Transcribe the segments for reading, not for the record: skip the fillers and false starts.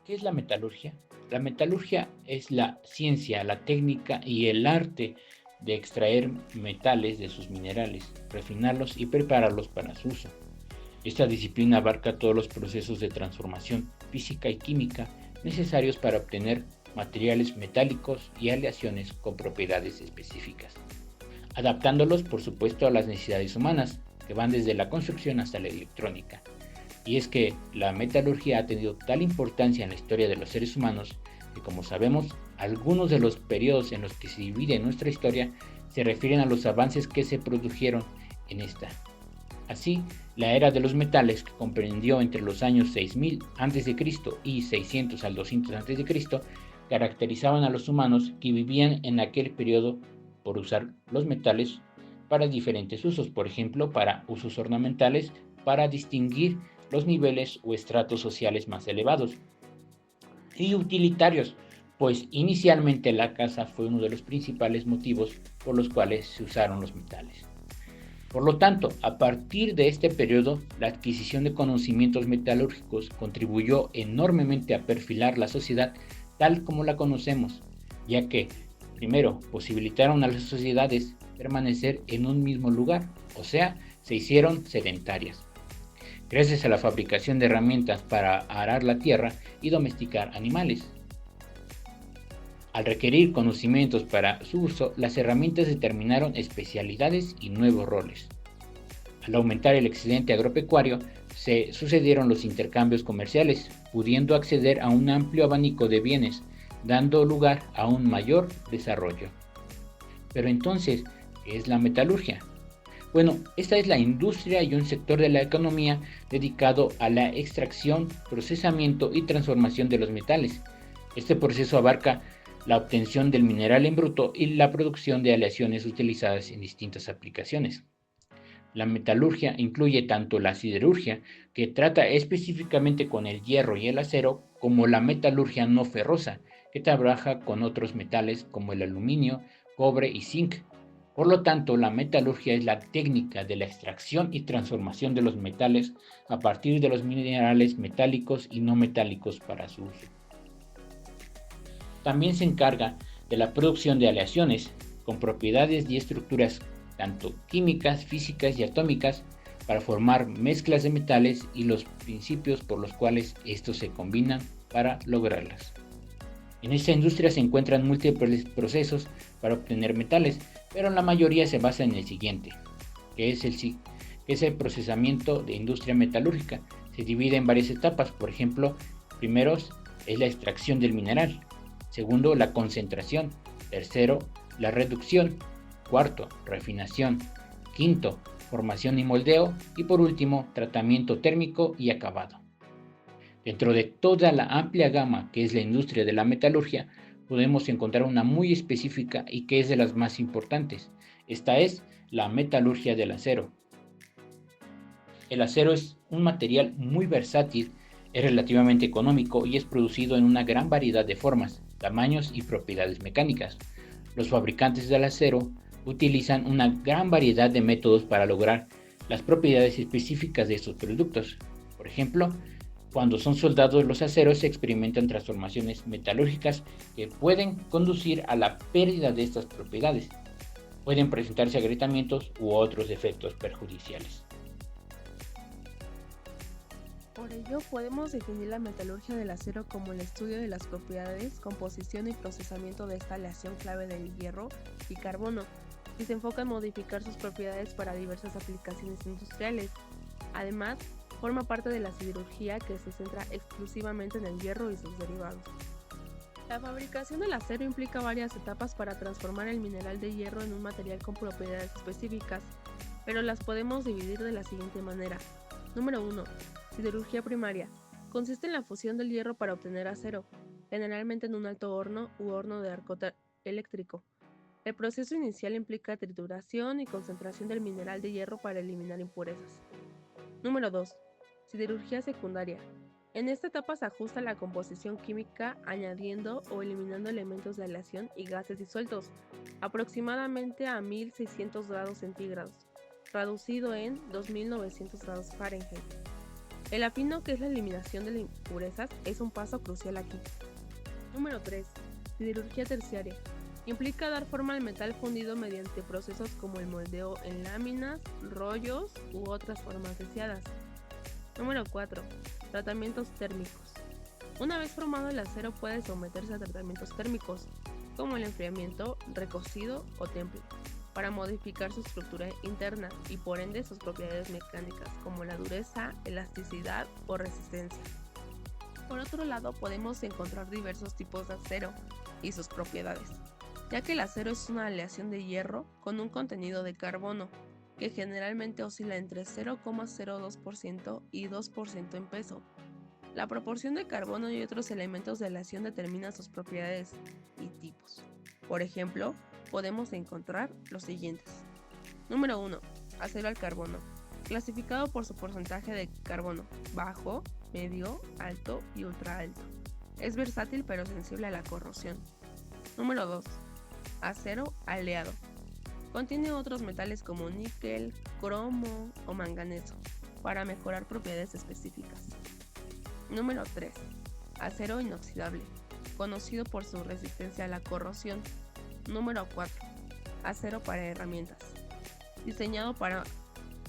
¿Qué es la metalurgia? La metalurgia es la ciencia, la técnica y el arte de extraer metales de sus minerales, refinarlos y prepararlos para su uso. Esta disciplina abarca todos los procesos de transformación física y química necesarios para obtener materiales metálicos y aleaciones con propiedades específicas, adaptándolos por supuesto a las necesidades humanas, que van desde la construcción hasta la electrónica. Y es que la metalurgia ha tenido tal importancia en la historia de los seres humanos que, como sabemos, algunos de los periodos en los que se divide nuestra historia se refieren a los avances que se produjeron en esta. Así, la era de los metales, que comprendió entre los años 6000 a.C. y 600 al 200 a.C., caracterizaban a los humanos que vivían en aquel periodo por usar los metales para diferentes usos, por ejemplo, para usos ornamentales, para distinguir los niveles o estratos sociales más elevados, y utilitarios, pues inicialmente la caza fue uno de los principales motivos por los cuales se usaron los metales. Por lo tanto, a partir de este periodo, la adquisición de conocimientos metalúrgicos contribuyó enormemente a perfilar la sociedad tal como la conocemos, ya que, primero, posibilitaron a las sociedades permanecer en un mismo lugar, o sea, se hicieron sedentarias, gracias a la fabricación de herramientas para arar la tierra y domesticar animales. Al requerir conocimientos para su uso, las herramientas determinaron especialidades y nuevos roles. Al aumentar el excedente agropecuario, se sucedieron los intercambios comerciales, pudiendo acceder a un amplio abanico de bienes, dando lugar a un mayor desarrollo. Pero entonces, ¿qué es la metalurgia? Bueno, esta es la industria y un sector de la economía dedicado a la extracción, procesamiento y transformación de los metales. Este proceso abarca la obtención del mineral en bruto y la producción de aleaciones utilizadas en distintas aplicaciones. La metalurgia incluye tanto la siderurgia, que trata específicamente con el hierro y el acero, como la metalurgia no ferrosa, que trabaja con otros metales como el aluminio, cobre y zinc. Por lo tanto, la metalurgia es la técnica de la extracción y transformación de los metales a partir de los minerales metálicos y no metálicos para su uso. También se encarga de la producción de aleaciones con propiedades y estructuras tanto químicas, físicas y atómicas para formar mezclas de metales y los principios por los cuales estos se combinan para lograrlas. En esta industria se encuentran múltiples procesos para obtener metales, pero la mayoría se basa en el siguiente, que es el procesamiento de industria metalúrgica. Se divide en varias etapas, por ejemplo, primero es la extracción del mineral, segundo, la concentración, tercero, la reducción, cuarto, refinación, quinto, formación y moldeo y por último, tratamiento térmico y acabado. Dentro de toda la amplia gama que es la industria de la metalurgia, podemos encontrar una muy específica y que es de las más importantes. Esta es la metalurgia del acero. El acero es un material muy versátil, es relativamente económico y es producido en una gran variedad de formas, tamaños y propiedades mecánicas. Los fabricantes del acero utilizan una gran variedad de métodos para lograr las propiedades específicas de estos productos. Por ejemplo, cuando son soldados los aceros se experimentan transformaciones metalúrgicas que pueden conducir a la pérdida de estas propiedades. Pueden presentarse agrietamientos u otros efectos perjudiciales. Por ello, podemos definir la metalurgia del acero como el estudio de las propiedades, composición y procesamiento de esta aleación clave del hierro y carbono, y se enfoca en modificar sus propiedades para diversas aplicaciones industriales. Además, forma parte de la siderurgia, que se centra exclusivamente en el hierro y sus derivados. La fabricación del acero implica varias etapas para transformar el mineral de hierro en un material con propiedades específicas, pero las podemos dividir de la siguiente manera. Número 1. Siderurgia primaria. Consiste en la fusión del hierro para obtener acero, generalmente en un alto horno u horno de arco eléctrico. El proceso inicial implica trituración y concentración del mineral de hierro para eliminar impurezas. Número 2. Siderurgia secundaria. En esta etapa se ajusta la composición química añadiendo o eliminando elementos de aleación y gases disueltos, aproximadamente a 1600 grados centígrados, traducido en 2900 grados Fahrenheit. El afino, que es la eliminación de las impurezas, es un paso crucial aquí. Número 3. Siderurgia terciaria. Implica dar forma al metal fundido mediante procesos como el moldeo en láminas, rollos u otras formas deseadas. Número 4. Tratamientos térmicos. Una vez formado el acero puede someterse a tratamientos térmicos, como el enfriamiento, recocido o temple, para modificar su estructura interna y por ende sus propiedades mecánicas, como la dureza, elasticidad o resistencia. Por otro lado, podemos encontrar diversos tipos de acero y sus propiedades, ya que el acero es una aleación de hierro con un contenido de carbono, que generalmente oscila entre 0,02% y 2% en peso. La proporción de carbono y otros elementos de aleación determina sus propiedades y tipos. Por ejemplo, podemos encontrar los siguientes. Número 1. Acero al carbono. Clasificado por su porcentaje de carbono: bajo, medio, alto y ultra alto. Es versátil pero sensible a la corrosión. Número 2. Acero aleado. Contiene otros metales como níquel, cromo o manganeso para mejorar propiedades específicas. Número 3. Acero inoxidable, conocido por su resistencia a la corrosión. Número 4. Acero para herramientas, diseñado para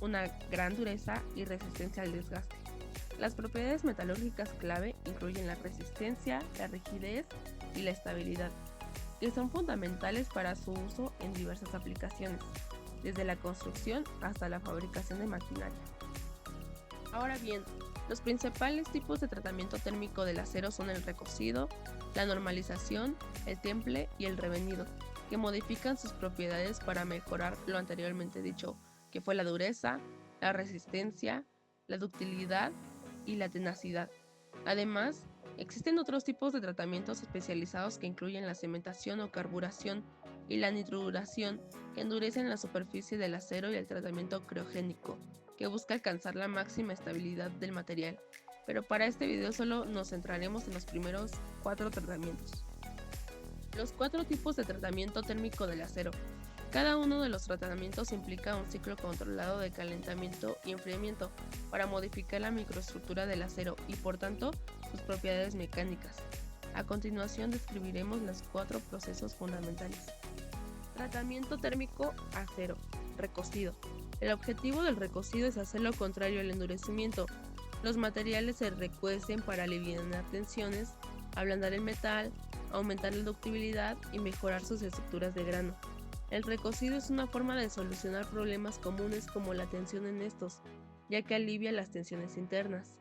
una gran dureza y resistencia al desgaste. Las propiedades metalúrgicas clave incluyen la resistencia, la rigidez y la estabilidad, que son fundamentales para su uso en diversas aplicaciones, desde la construcción hasta la fabricación de maquinaria. Ahora bien, los principales tipos de tratamiento térmico del acero son el recocido, la normalización, el temple y el revenido, que modifican sus propiedades para mejorar lo anteriormente dicho, que fue la dureza, la resistencia, la ductilidad y la tenacidad. Además, existen otros tipos de tratamientos especializados que incluyen la cementación o carburación y la nitroduración, que endurecen la superficie del acero, y el tratamiento criogénico, que busca alcanzar la máxima estabilidad del material. Pero para este video solo nos centraremos en los primeros 4 tratamientos. Los 4 tipos de tratamiento térmico del acero. Cada uno de los tratamientos implica un ciclo controlado de calentamiento y enfriamiento para modificar la microestructura del acero y por tanto sus propiedades mecánicas. A continuación describiremos los 4 procesos fundamentales. Tratamiento térmico acero. Recocido. El objetivo del recocido es hacer lo contrario al endurecimiento. Los materiales se recuecen para aliviar tensiones, ablandar el metal, aumentar la ductibilidad y mejorar sus estructuras de grano. El recocido es una forma de solucionar problemas comunes como la tensión en estos, ya que alivia las tensiones internas.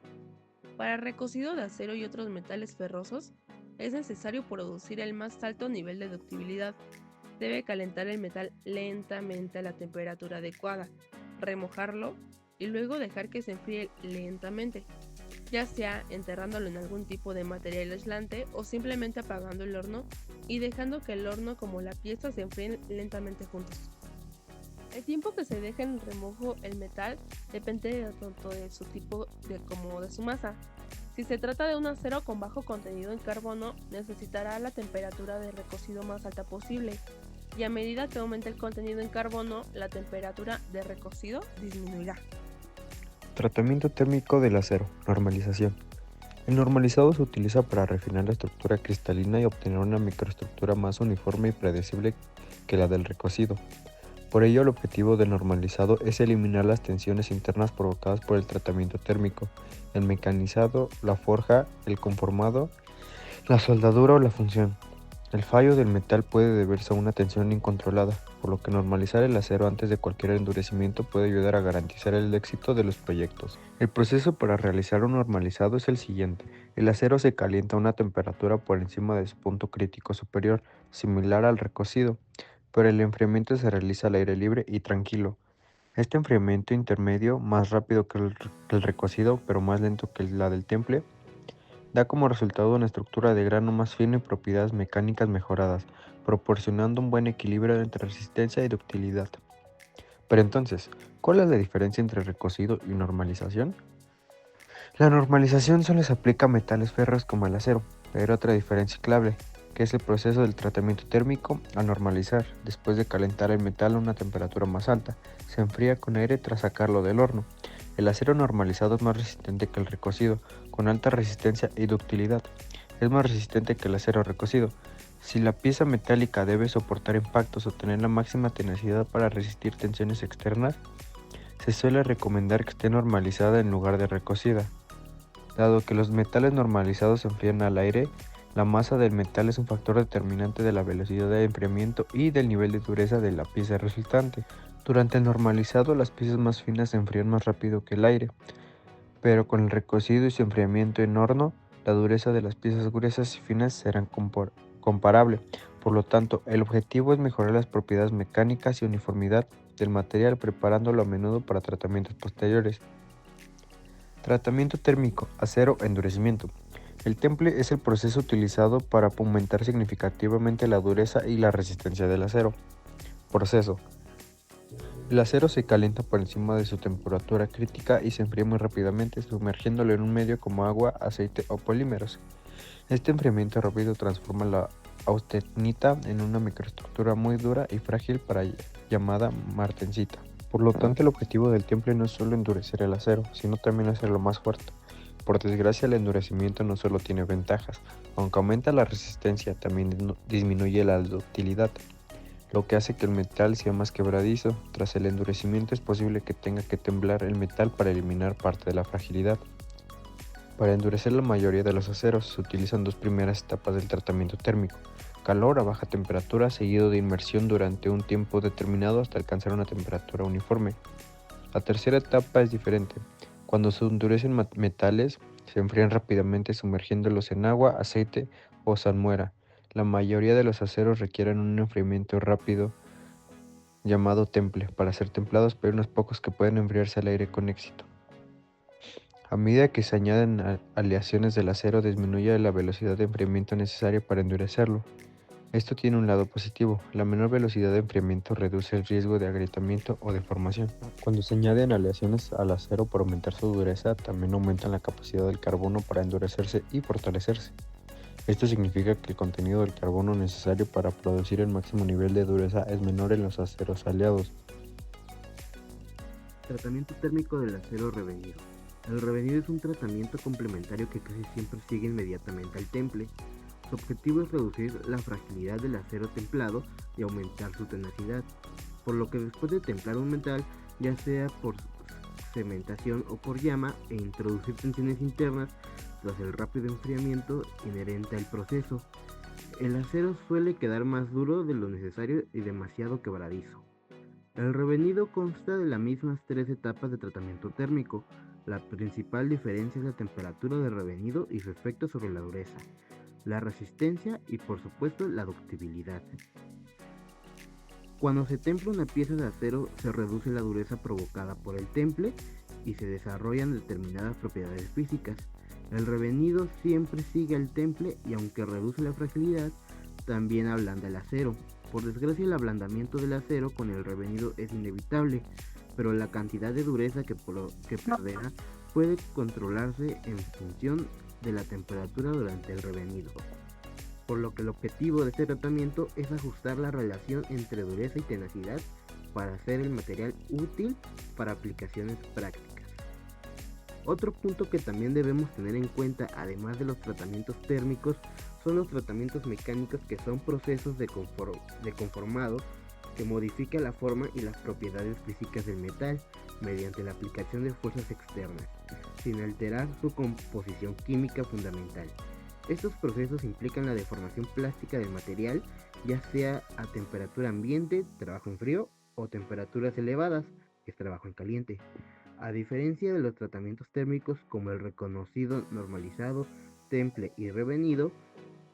Para recocido de acero y otros metales ferrosos, es necesario producir el más alto nivel de ductibilidad. Debe calentar el metal lentamente a la temperatura adecuada, remojarlo y luego dejar que se enfríe lentamente, ya sea enterrándolo en algún tipo de material aislante o simplemente apagando el horno y dejando que el horno como la pieza se enfríen lentamente juntos. El tiempo que se deja en remojo el metal depende tanto de su tipo como de su masa. Si se trata de un acero con bajo contenido en carbono, necesitará la temperatura de recocido más alta posible, y a medida que aumente el contenido en carbono, la temperatura de recocido disminuirá. Tratamiento térmico del acero. Normalización. El normalizado se utiliza para refinar la estructura cristalina y obtener una microestructura más uniforme y predecible que la del recocido. Por ello, el objetivo del normalizado es eliminar las tensiones internas provocadas por el tratamiento térmico, el mecanizado, la forja, el conformado, la soldadura o la función. El fallo del metal puede deberse a una tensión incontrolada, por lo que normalizar el acero antes de cualquier endurecimiento puede ayudar a garantizar el éxito de los proyectos. El proceso para realizar un normalizado es el siguiente. El acero se calienta a una temperatura por encima de su punto crítico superior, similar al recocido, pero el enfriamiento se realiza al aire libre y tranquilo. Este enfriamiento intermedio, más rápido que el recocido, pero más lento que la del temple, da como resultado una estructura de grano más fino y propiedades mecánicas mejoradas, proporcionando un buen equilibrio entre resistencia y ductilidad. Pero entonces, ¿cuál es la diferencia entre recocido y normalización? La normalización solo se aplica a metales férreos como el acero, pero otra diferencia clave, que es el proceso del tratamiento térmico. Al normalizar, después de calentar el metal a una temperatura más alta, se enfría con aire tras sacarlo del horno. El acero normalizado es más resistente que el recocido, con alta resistencia y ductilidad. Es más resistente que el acero recocido. Si la pieza metálica debe soportar impactos o tener la máxima tenacidad para resistir tensiones externas, se suele recomendar que esté normalizada en lugar de recocida. Dado que los metales normalizados se enfrían al aire, la masa del metal es un factor determinante de la velocidad de enfriamiento y del nivel de dureza de la pieza resultante. Durante el normalizado, las piezas más finas se enfrían más rápido que el aire, pero con el recocido y su enfriamiento en horno, la dureza de las piezas gruesas y finas será comparable. Por lo tanto, el objetivo es mejorar las propiedades mecánicas y uniformidad del material, preparándolo a menudo para tratamientos posteriores. Tratamiento térmico, acero, endurecimiento. El temple es el proceso utilizado para aumentar significativamente la dureza y la resistencia del acero. Proceso. El acero se calienta por encima de su temperatura crítica y se enfría muy rápidamente, sumergiéndolo en un medio como agua, aceite o polímeros. Este enfriamiento rápido transforma la austenita en una microestructura muy dura y frágil llamada martensita. Por lo tanto, el objetivo del temple no es solo endurecer el acero, sino también hacerlo más fuerte. Por desgracia, el endurecimiento no solo tiene ventajas, aunque aumenta la resistencia, también disminuye la ductilidad, lo que hace que el metal sea más quebradizo. Tras el endurecimiento es posible que tenga que temblar el metal para eliminar parte de la fragilidad. Para endurecer la mayoría de los aceros se utilizan dos primeras etapas del tratamiento térmico: calor a baja temperatura seguido de inmersión durante un tiempo determinado hasta alcanzar una temperatura uniforme. La tercera etapa es diferente. Cuando se endurecen metales, se enfrían rápidamente sumergiéndolos en agua, aceite o salmuera. La mayoría de los aceros requieren un enfriamiento rápido llamado temple para ser templados, pero hay unos pocos que pueden enfriarse al aire con éxito. A medida que se añaden aleaciones del acero, disminuye la velocidad de enfriamiento necesaria para endurecerlo. Esto tiene un lado positivo: la menor velocidad de enfriamiento reduce el riesgo de agrietamiento o deformación. Cuando se añaden aleaciones al acero para aumentar su dureza, también aumentan la capacidad del carbono para endurecerse y fortalecerse. Esto significa que el contenido del carbono necesario para producir el máximo nivel de dureza es menor en los aceros aleados. Tratamiento térmico del acero revenido. El revenido es un tratamiento complementario que casi siempre sigue inmediatamente al temple. Su objetivo es reducir la fragilidad del acero templado y aumentar su tenacidad, por lo que después de templar un metal, ya sea por cementación o por llama, e introducir tensiones internas tras el rápido enfriamiento inherente al proceso, el acero suele quedar más duro de lo necesario y demasiado quebradizo. El revenido consta de las mismas tres etapas de tratamiento térmico. La principal diferencia es la temperatura del revenido y su efecto sobre la dureza, la resistencia y por supuesto la ductibilidad. Cuando se templa una pieza de acero, se reduce la dureza provocada por el temple y se desarrollan determinadas propiedades físicas. El revenido siempre sigue al temple y aunque reduce la fragilidad, también ablanda el acero. Por desgracia, el ablandamiento del acero con el revenido es inevitable, pero la cantidad de dureza que perderá puede controlarse en función de la temperatura durante el revenido, por lo que el objetivo de este tratamiento es ajustar la relación entre dureza y tenacidad para hacer el material útil para aplicaciones prácticas. Otro punto que también debemos tener en cuenta, además de los tratamientos térmicos, son los tratamientos mecánicos, que son procesos de conformado que modifica la forma y las propiedades físicas del metal mediante la aplicación de fuerzas externas, sin alterar su composición química fundamental. Estos procesos implican la deformación plástica del material, ya sea a temperatura ambiente, trabajo en frío, o temperaturas elevadas, que es trabajo en caliente. A diferencia de los tratamientos térmicos como el reconocido, normalizado, temple y revenido,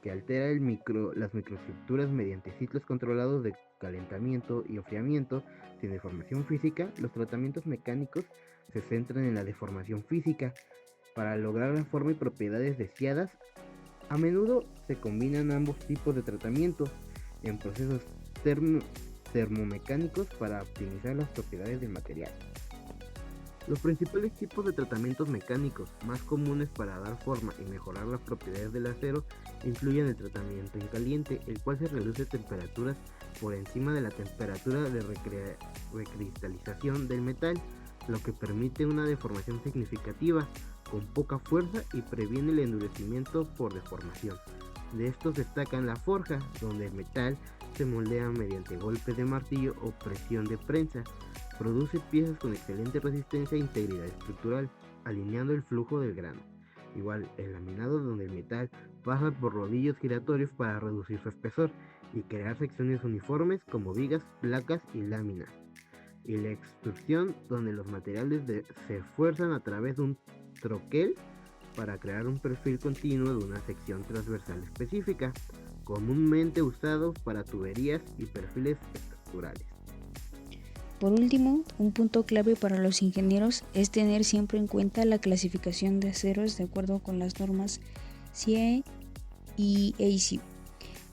que altera las microestructuras mediante ciclos controlados de calentamiento y enfriamiento sin deformación física, los tratamientos mecánicos se centran en la deformación física. Para lograr la forma y propiedades deseadas, a menudo se combinan ambos tipos de tratamientos en procesos termomecánicos para optimizar las propiedades del material. Los principales tipos de tratamientos mecánicos más comunes para dar forma y mejorar las propiedades del acero incluyen el tratamiento en caliente, el cual se reduce temperaturas por encima de la temperatura de recristalización del metal lo que permite una deformación significativa, con poca fuerza y previene el endurecimiento por deformación. De estos destacan la forja, donde el metal se moldea mediante golpes de martillo o presión de prensa. Produce piezas con excelente resistencia e integridad estructural, alineando el flujo del grano. Igual el laminado, donde el metal pasa por rodillos giratorios para reducir su espesor y crear secciones uniformes como vigas, placas y láminas. Y la extrusión, donde los materiales se fuerzan a través de un troquel para crear un perfil continuo de una sección transversal específica, comúnmente usado para tuberías y perfiles estructurales. Por último, un punto clave para los ingenieros es tener siempre en cuenta la clasificación de aceros de acuerdo con las normas CIE y ACE,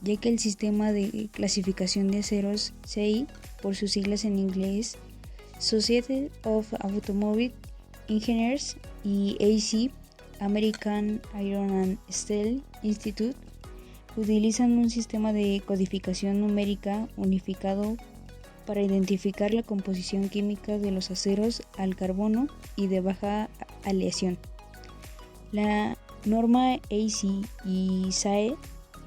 ya que el sistema de clasificación de aceros CIE, por sus siglas en inglés, Society of Automobile Engineers, y ACE, American Iron and Steel Institute, utilizan un sistema de codificación numérica unificado para identificar la composición química de los aceros al carbono y de baja aleación. La norma ACE y SAE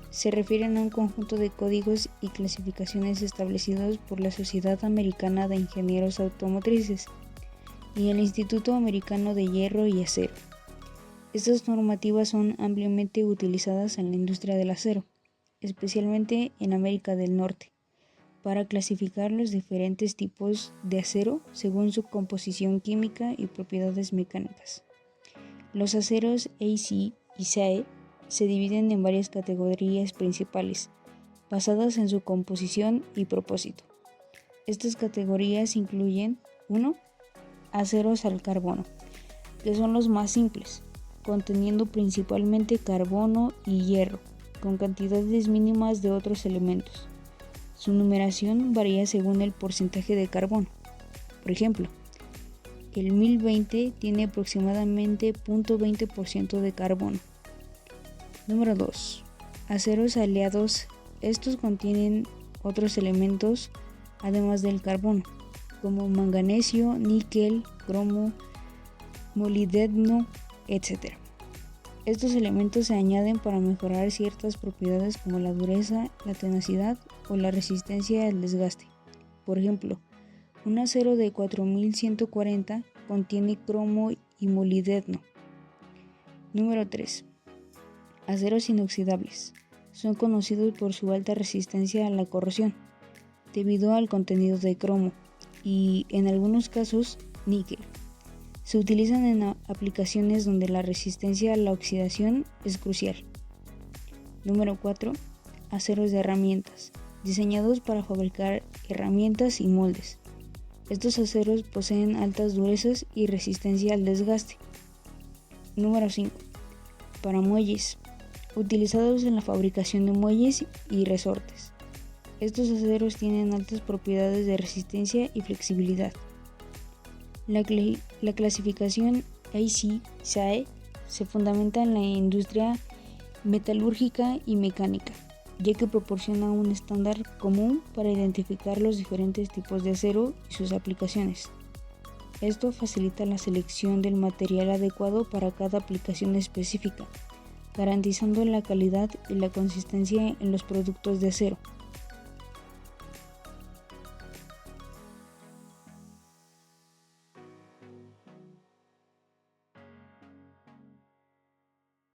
se refieren a un conjunto de códigos y clasificaciones establecidos por la Sociedad Americana de Ingenieros Automotrices y el Instituto Americano de Hierro y Acero. Estas normativas son ampliamente utilizadas en la industria del acero, especialmente en América del Norte, para clasificar los diferentes tipos de acero según su composición química y propiedades mecánicas. Los aceros ACE y SAE se dividen en varias categorías principales, basadas en su composición y propósito. Estas categorías incluyen 1. Aceros al carbono, que son los más simples, conteniendo principalmente carbono y hierro, con cantidades mínimas de otros elementos. Su numeración varía según el porcentaje de carbono. Por ejemplo, el 1020 tiene aproximadamente 0.20% de carbono. Número 2. Aceros aleados. Estos contienen otros elementos además del carbono, como manganesio, níquel, cromo, molibdeno, etc. Estos elementos se añaden para mejorar ciertas propiedades como la dureza, la tenacidad o la resistencia al desgaste. Por ejemplo, un acero de 4140 contiene cromo y molibdeno. Número 3. Aceros inoxidables. Son conocidos por su alta resistencia a la corrosión, debido al contenido de cromo y, en algunos casos, níquel. Se utilizan en aplicaciones donde la resistencia a la oxidación es crucial. Número 4. Aceros de herramientas, diseñados para fabricar herramientas y moldes. Estos aceros poseen altas durezas y resistencia al desgaste. Número 5. Para muelles, utilizados en la fabricación de muelles y resortes. Estos aceros tienen altas propiedades de resistencia y flexibilidad. La clasificación ACE-SAE se fundamenta en la industria metalúrgica y mecánica, ya que proporciona un estándar común para identificar los diferentes tipos de acero y sus aplicaciones. Esto facilita la selección del material adecuado para cada aplicación específica, garantizando la calidad y la consistencia en los productos de acero.